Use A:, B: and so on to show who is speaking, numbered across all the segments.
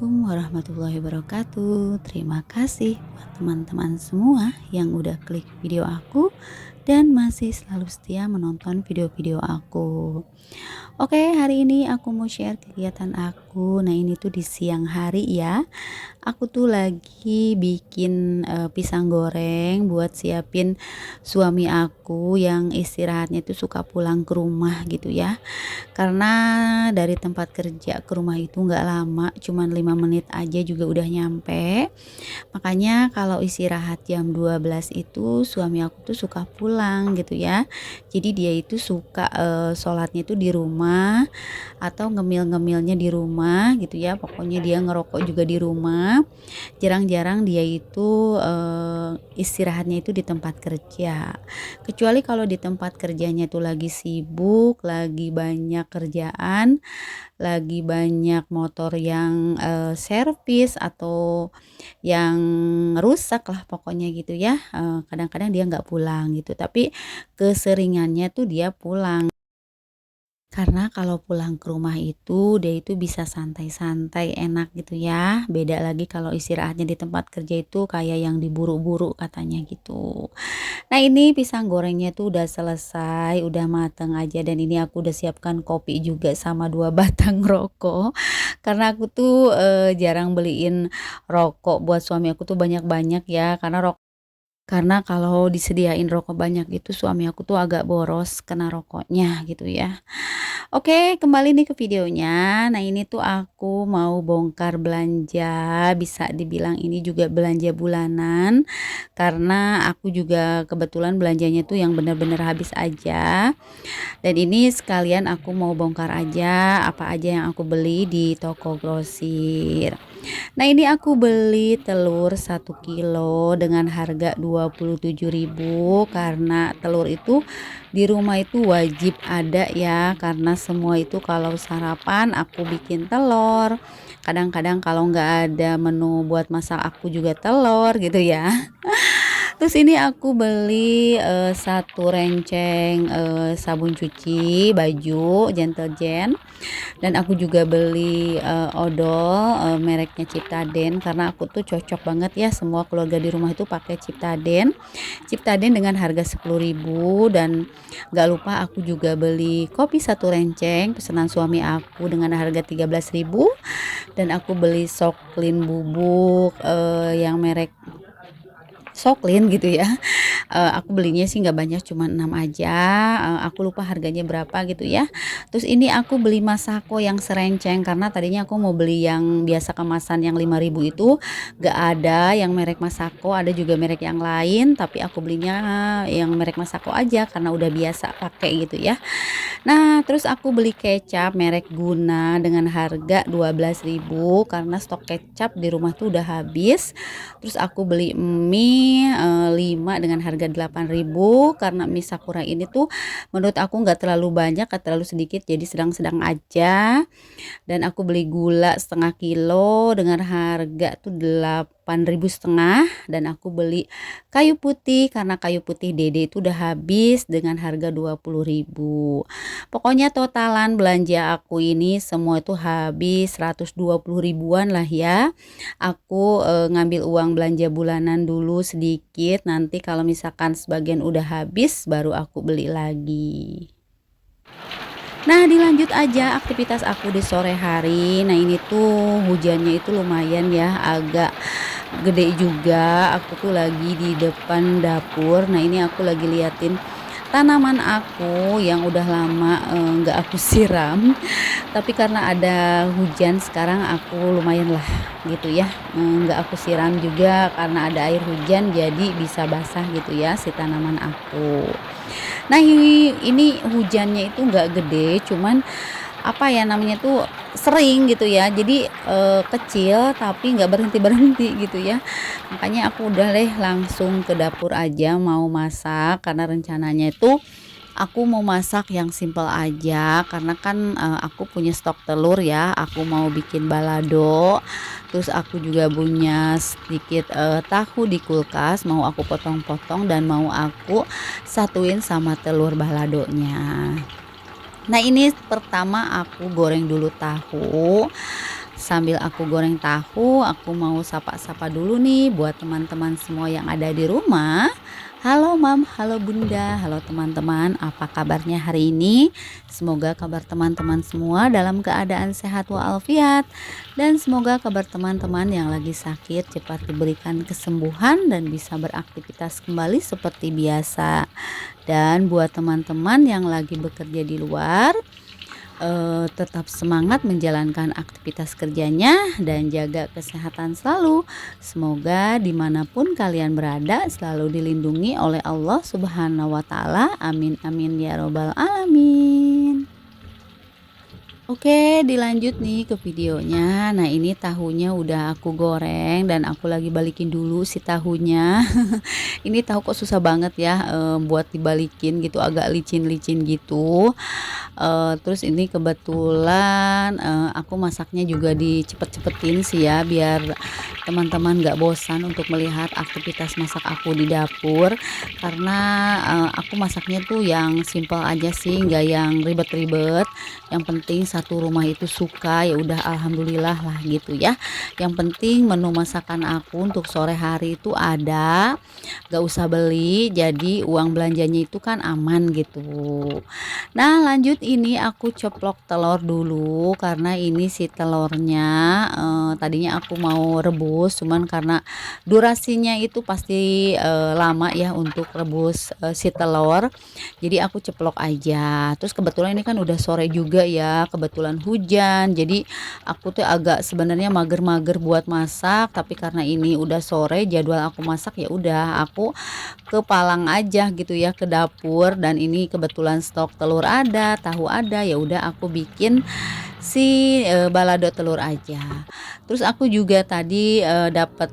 A: Assalamualaikum warahmatullahi wabarakatuh. Terima kasih buat teman-teman semua yang udah klik video aku dan masih selalu setia menonton video-video aku. Oke, hari ini aku mau share kegiatan aku. Nah, ini tuh di siang hari ya. Aku tuh lagi bikin pisang goreng buat siapin suami aku yang istirahatnya tuh suka pulang ke rumah gitu ya. Karena dari tempat kerja ke rumah itu nggak lama, cuman 5 menit aja juga udah nyampe. Makanya kalau istirahat jam 12 itu suami aku tuh suka pulang gitu ya. Jadi dia itu suka sholatnya itu di rumah atau ngemil-ngemilnya di rumah gitu ya. Pokoknya dia ngerokok juga di rumah. Jarang-jarang dia itu istirahatnya itu di tempat kerja. Kecuali kalau di tempat kerjanya tuh lagi sibuk, lagi banyak kerjaan, lagi banyak motor yang servis atau yang rusak lah pokoknya gitu ya. Kadang-kadang dia nggak pulang gitu, tapi keseringannya tuh dia pulang. Karena kalau pulang ke rumah itu, dia itu bisa santai-santai, enak gitu ya. Beda lagi kalau istirahatnya di tempat kerja itu kayak yang diburu-buru katanya gitu. Nah, ini pisang gorengnya tuh udah selesai, udah mateng aja dan ini aku udah siapkan kopi juga sama 2 batang rokok. Karena aku tuh, jarang beliin rokok buat suami aku tuh banyak-banyak ya, karena kalau disediain rokok banyak itu suami aku tuh agak boros kena rokoknya gitu ya. Oke, kembali nih ke videonya. Nah, ini tuh aku mau bongkar belanja, bisa dibilang ini juga belanja bulanan, karena aku juga kebetulan belanjanya tuh yang bener-bener habis aja. Dan ini sekalian aku mau bongkar aja apa aja yang aku beli di toko grosir. Nah, ini aku beli telur 1 kilo dengan harga 27.000 karena telur itu di rumah itu wajib ada ya, karena semua itu kalau sarapan aku bikin telur. Kadang-kadang kalau nggak ada menu buat masak aku juga telur gitu ya. Terus ini aku beli 1 renceng sabun cuci baju Gentle Gen, dan aku juga beli odol mereknya Ciptaden karena aku tuh cocok banget ya, semua keluarga di rumah itu pakai Ciptaden. Ciptaden dengan harga 10.000, dan gak lupa aku juga beli kopi 1 renceng pesanan suami aku dengan harga 13.000, dan aku beli Soklin bubuk yang merek Soklin gitu ya. Aku belinya sih nggak banyak, cuma 6 aja, aku lupa harganya berapa gitu ya. Terus ini aku beli Masako yang serenceng karena tadinya aku mau beli yang biasa kemasan yang 5.000 itu, nggak ada yang merek Masako, ada juga merek yang lain, tapi aku belinya yang merek Masako aja karena udah biasa pakai gitu ya. Nah, terus aku beli kecap merek Guna dengan harga 12.000 karena stok kecap di rumah tuh udah habis. Terus aku beli mie 5 dengan harga 8.000 karena mie Sakura ini tuh menurut aku nggak terlalu banyak, nggak terlalu sedikit, jadi sedang-sedang aja. Dan aku beli gula 1/2 kilo dengan harga tuh 8.500, dan aku beli kayu putih karena kayu putih Dede itu udah habis dengan harga 20.000. Pokoknya totalan belanja aku ini semua itu habis 120 ribuan lah ya. Aku ngambil uang belanja bulanan dulu sedikit, nanti kalau misalkan sebagian udah habis baru aku beli lagi. Nah, dilanjut aja aktivitas aku di sore hari. Nah, ini tuh hujannya itu lumayan ya, agak gede juga. Aku tuh lagi di depan dapur. Nah, ini aku lagi liatin tanaman aku yang udah lama nggak aku siram, tapi karena ada hujan sekarang aku lumayan lah gitu ya, nggak aku siram juga karena ada air hujan jadi bisa basah gitu ya si tanaman aku. Nah, ini hujannya itu nggak gede, cuman apa ya namanya tuh sering gitu ya, jadi kecil tapi nggak berhenti-berhenti gitu ya. Makanya aku udah deh langsung ke dapur aja mau masak, karena rencananya itu aku mau masak yang simple aja karena kan aku punya stok telur ya, aku mau bikin balado. Terus aku juga punya sedikit tahu di kulkas, mau aku potong-potong dan mau aku satuin sama telur baladonya. Nah, ini pertama aku goreng dulu tahu Sambil aku goreng tahu, aku mau sapa-sapa dulu nih buat teman-teman semua yang ada di rumah. Halo Mam, halo Bunda, halo teman-teman, apa kabarnya hari ini? Semoga kabar teman-teman semua dalam keadaan sehat walafiat. Dan semoga kabar teman-teman yang lagi sakit cepat diberikan kesembuhan dan bisa beraktivitas kembali seperti biasa. Dan buat teman-teman yang lagi bekerja di luar, tetap semangat menjalankan aktivitas kerjanya dan jaga kesehatan selalu. Semoga dimanapun kalian berada selalu dilindungi oleh Allah Subhanahu wa Ta'ala. Amin, amin ya Robbal 'Alamin. Oke, dilanjut nih ke videonya. Nah, ini tahunya udah aku goreng dan aku lagi balikin dulu si tahunya. Ini tahu kok susah banget ya buat dibalikin gitu, agak licin-licin gitu. Terus ini kebetulan aku masaknya juga dicepet-cepetin sih ya, biar teman-teman nggak bosan untuk melihat aktivitas masak aku di dapur. Karena aku masaknya tuh yang simple aja sih, nggak yang ribet-ribet. Yang penting satu rumah itu suka, ya udah alhamdulillah lah gitu ya. Yang penting menu masakan aku untuk sore hari itu ada, nggak usah beli, jadi uang belanjanya itu kan aman gitu. Nah, lanjut ini aku ceplok telur dulu karena ini si telurnya tadinya aku mau rebus, cuman karena durasinya itu pasti lama ya untuk rebus si telur. Jadi aku ceplok aja. Terus kebetulan ini kan udah sore juga ya, kebetulan hujan. Jadi aku tuh agak sebenarnya mager-mager buat masak, tapi karena ini udah sore jadwal aku masak, ya udah aku ke Palang aja gitu ya, ke dapur. Dan ini kebetulan stok telur ada, tahu ada, ya udah aku bikin si balado telur aja. Terus aku juga tadi dapat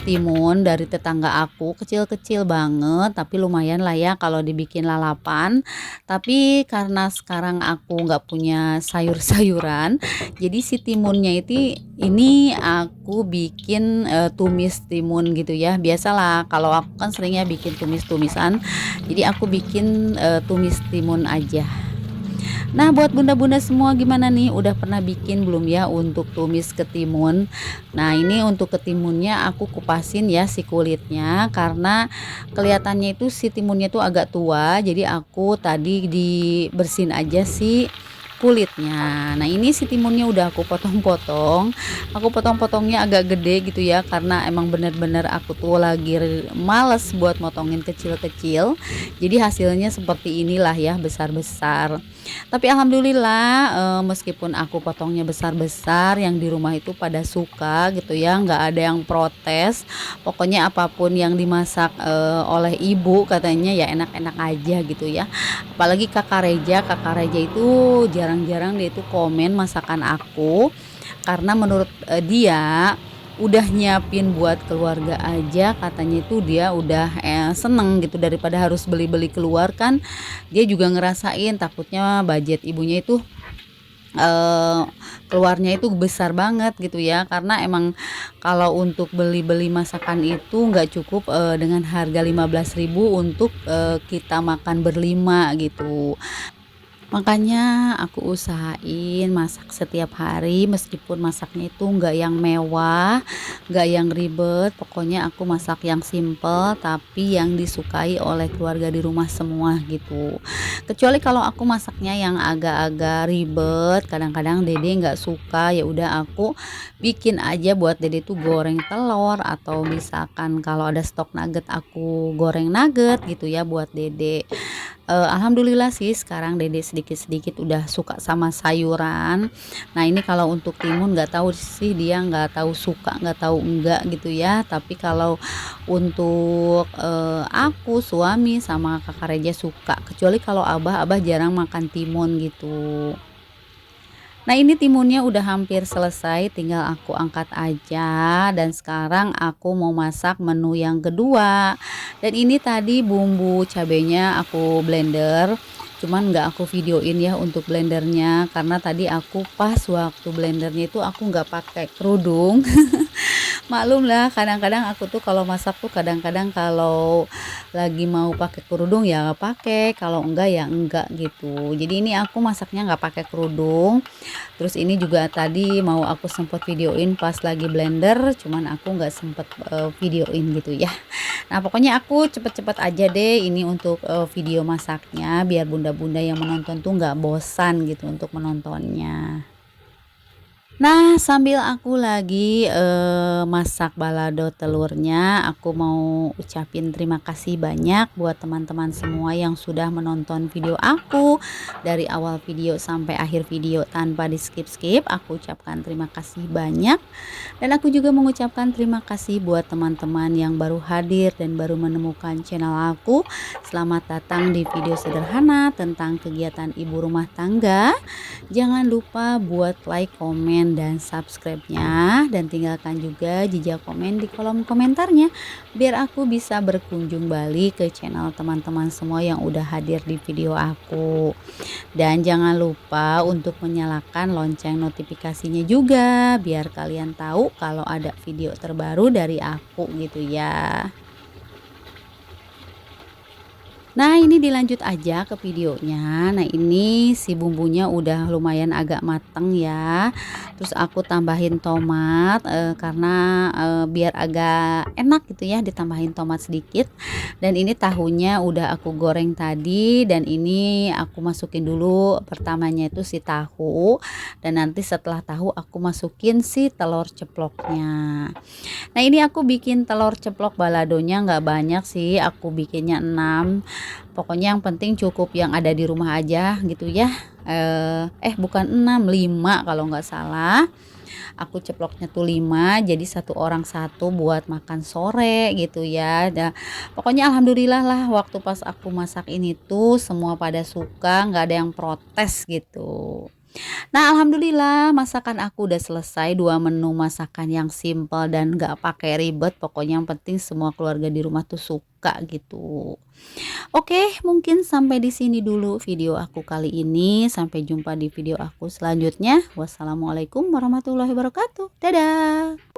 A: timun dari tetangga aku, kecil-kecil banget tapi lumayan lah ya kalau dibikin lalapan. Tapi karena sekarang aku nggak punya sayur-sayuran, jadi si timunnya itu ini aku bikin tumis timun gitu ya. Biasalah kalau aku kan seringnya bikin tumis-tumisan, jadi aku bikin tumis timun aja. Nah, buat bunda-bunda semua gimana nih? Udah pernah bikin belum ya untuk tumis ketimun? Nah, ini untuk ketimunnya aku kupasin ya si kulitnya, karena kelihatannya itu si timunnya tuh agak tua. Jadi aku tadi dibersihin aja si kulitnya. Nah, ini si timunnya udah aku potong-potong. Aku potong-potongnya agak gede gitu ya, karena emang bener-bener aku tuh lagi males buat motongin kecil-kecil. Jadi hasilnya seperti inilah ya, besar-besar. Tapi alhamdulillah meskipun aku potongnya besar-besar, yang di rumah itu pada suka gitu ya, nggak ada yang protes. Pokoknya apapun yang dimasak oleh ibu katanya ya enak-enak aja gitu ya. Apalagi kakak Reja itu jarang-jarang dia itu komen masakan aku, karena menurut dia udah nyiapin buat keluarga aja, katanya itu dia udah seneng gitu, daripada harus beli-beli keluar kan. Dia juga ngerasain takutnya budget ibunya itu keluarnya itu besar banget gitu ya, karena emang kalau untuk beli-beli masakan itu nggak cukup dengan harga 15.000 untuk kita makan berlima gitu. Makanya aku usahain masak setiap hari, meskipun masaknya itu nggak yang mewah, nggak yang ribet. Pokoknya aku masak yang simple tapi yang disukai oleh keluarga di rumah semua gitu. Kecuali kalau aku masaknya yang agak-agak ribet, kadang-kadang Dede nggak suka, ya udah aku bikin aja buat Dede tuh goreng telur, atau misalkan kalau ada stok nugget aku goreng nugget gitu ya buat Dede. Alhamdulillah sih sekarang Dede sedikit-sedikit udah suka sama sayuran. Nah, ini kalau untuk timun nggak tahu sih, dia nggak tahu suka nggak tahu enggak gitu ya. Tapi kalau untuk aku, suami sama kakak Reja suka. Kecuali kalau abah jarang makan timun gitu. Nah, ini timunnya udah hampir selesai, tinggal aku angkat aja. Dan sekarang aku mau masak menu yang kedua. Dan ini tadi bumbu cabenya aku blender, cuman nggak aku videoin ya untuk blendernya, karena tadi aku pas waktu blendernya itu aku nggak pakai kerudung. Maklum lah, kadang-kadang aku tuh kalau masak tuh kadang-kadang kalau lagi mau pakai kerudung ya pakai, kalau enggak ya enggak gitu. Jadi ini aku masaknya nggak pakai kerudung. Terus ini juga tadi mau aku sempet videoin pas lagi blender, cuman aku nggak sempet videoin gitu ya. Nah pokoknya aku cepet-cepet aja deh ini untuk video masaknya, biar bunda-bunda yang menonton tuh nggak bosan gitu untuk menontonnya. Nah, sambil aku lagi, masak balado telurnya, aku mau ucapin terima kasih banyak buat teman-teman semua yang sudah menonton video aku, dari awal video sampai akhir video tanpa di-skip-skip. Aku ucapkan terima kasih banyak, dan aku juga mengucapkan terima kasih buat teman-teman yang baru hadir dan baru menemukan channel aku. Selamat datang di video sederhana tentang kegiatan ibu rumah tangga. Jangan lupa buat like, komen, dan subscribe-nya, dan tinggalkan juga jejak komen di kolom komentarnya biar aku bisa berkunjung balik ke channel teman-teman semua yang udah hadir di video aku. Dan jangan lupa untuk menyalakan lonceng notifikasinya juga biar kalian tahu kalau ada video terbaru dari aku gitu ya. Nah ini dilanjut aja ke videonya. Nah ini si bumbunya udah lumayan agak mateng ya. Terus aku tambahin tomat karena biar agak enak gitu ya, ditambahin tomat sedikit. Dan ini tahunya udah aku goreng tadi, dan ini aku masukin dulu pertamanya itu si tahu, dan nanti setelah tahu aku masukin si telur ceploknya. Nah ini aku bikin telur ceplok baladonya nggak banyak sih, aku bikinnya 6. Pokoknya yang penting cukup yang ada di rumah aja gitu ya. Bukan 6, 5 kalau nggak salah. Aku ceploknya tuh 5, jadi satu orang satu buat makan sore gitu ya. Pokoknya alhamdulillah lah waktu pas aku masak ini tuh semua pada suka, nggak ada yang protes gitu. Nah, alhamdulillah masakan aku udah selesai, 2 menu masakan yang simple dan nggak pakai ribet. Pokoknya yang penting semua keluarga di rumah tuh suka gitu. Oke, mungkin sampai di sini dulu video aku kali ini. Sampai jumpa di video aku selanjutnya. Wassalamualaikum warahmatullahi wabarakatuh. Dadah.